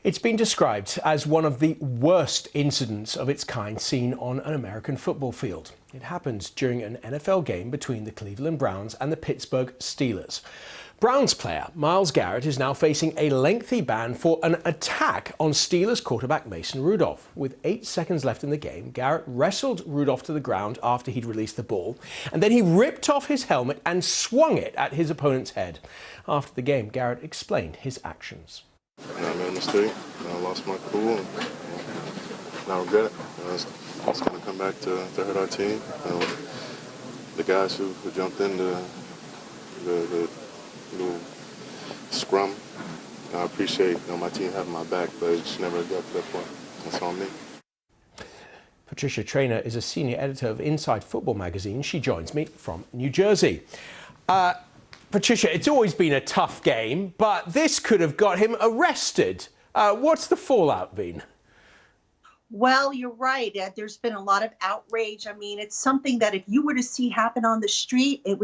It's been described as one of the worst incidents of its kind seen on an American football field. It happened during an NFL game between the Cleveland Browns and the Pittsburgh Steelers. Browns player Myles Garrett is now facing a lengthy ban for an attack on Steelers quarterback Mason Rudolph. With 8 seconds left in the game, Garrett wrestled Rudolph to the ground after he'd released the ball, and then he ripped off his helmet and swung it at his opponent's head. After the game, Garrett explained his actions. I made a mistake. I lost my cool. And I regret it. It's going to come back to hurt our team. The guys who jumped in the little scrum, I appreciate my team having my back, but it just never got to that point. That's on me. Patricia Traynor is a senior editor of Inside Football magazine. She joins me from New Jersey. Patricia, it's always been a tough game, but this could have got him arrested. What's the fallout been? Well, you're right. There's been a lot of outrage. I mean, it's something that if you were to see happen on the street, it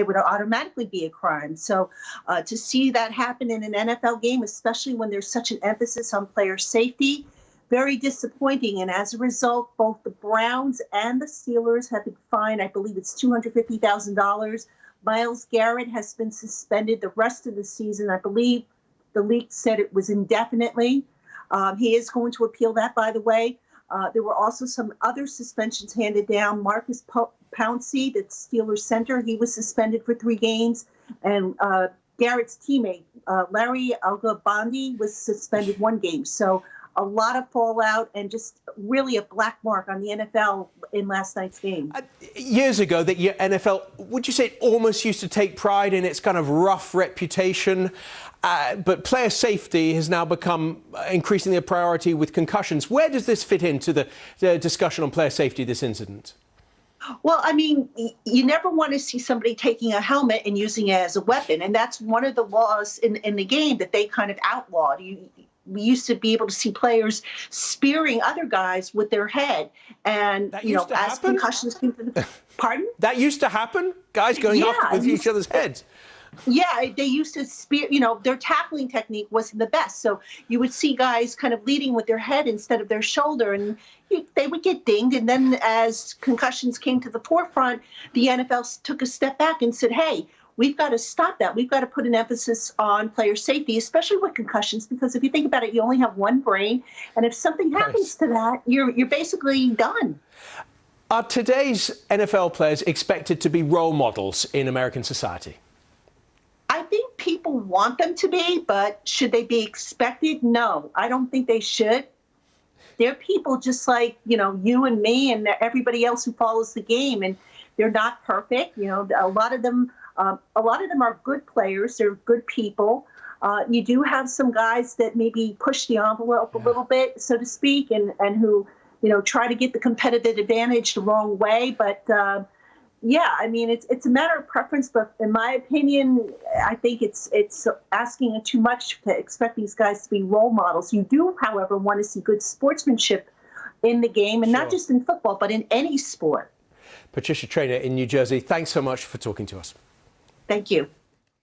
would automatically be a crime. So to see that happen in an NFL game, especially when there's such an emphasis on player safety, very disappointing. And as a result, both the Browns and the Steelers have been fined. I believe it's $250,000. Myles Garrett has been suspended the rest of the season. I believe the league said it was indefinitely. He is going to appeal that, by the way. There were also some other suspensions handed down. Marcus Pouncey, the Steelers center, he was suspended for 3 games. And Garrett's teammate, Larry Algabandi, was suspended 1 game. So a lot of fallout and just really a black mark on the NFL in last night's game. Years ago, the NFL, would you say it almost used to take pride in its kind of rough reputation? But player safety has now become increasingly a priority with concussions. Where does this fit into the discussion on player safety, this incident? Well, I mean, you never want to see somebody taking a helmet and using it as a weapon. And that's one of the laws in the game that they kind of outlawed. We used to be able to see players spearing other guys with their head. And, as concussions came to the... Pardon? That used to happen? Guys going off with each other's heads? Yeah, they used to spear, their tackling technique wasn't the best. So you would see guys kind of leading with their head instead of their shoulder, and they would get dinged. And then as concussions came to the forefront, the NFL took a step back and said, hey, we've got to stop that. We've got to put an emphasis on player safety, especially with concussions, because if you think about it, you only have one brain. And if something happens to that, you're basically done. Are today's NFL players expected to be role models in American society? I think people want them to be, but should they be expected? No, I don't think they should. They're people just like, you and me and everybody else who follows the game, and they're not perfect. A lot of them are good players. They're good people. You do have some guys that maybe push the envelope a little bit, so to speak, and who, try to get the competitive advantage the wrong way. But yeah, I mean, it's a matter of preference, but in my opinion, I think it's asking too much to expect these guys to be role models. You do, however, want to see good sportsmanship in the game, and not just in football, but in any sport. Patricia Traynor in New Jersey, thanks so much for talking to us. Thank you.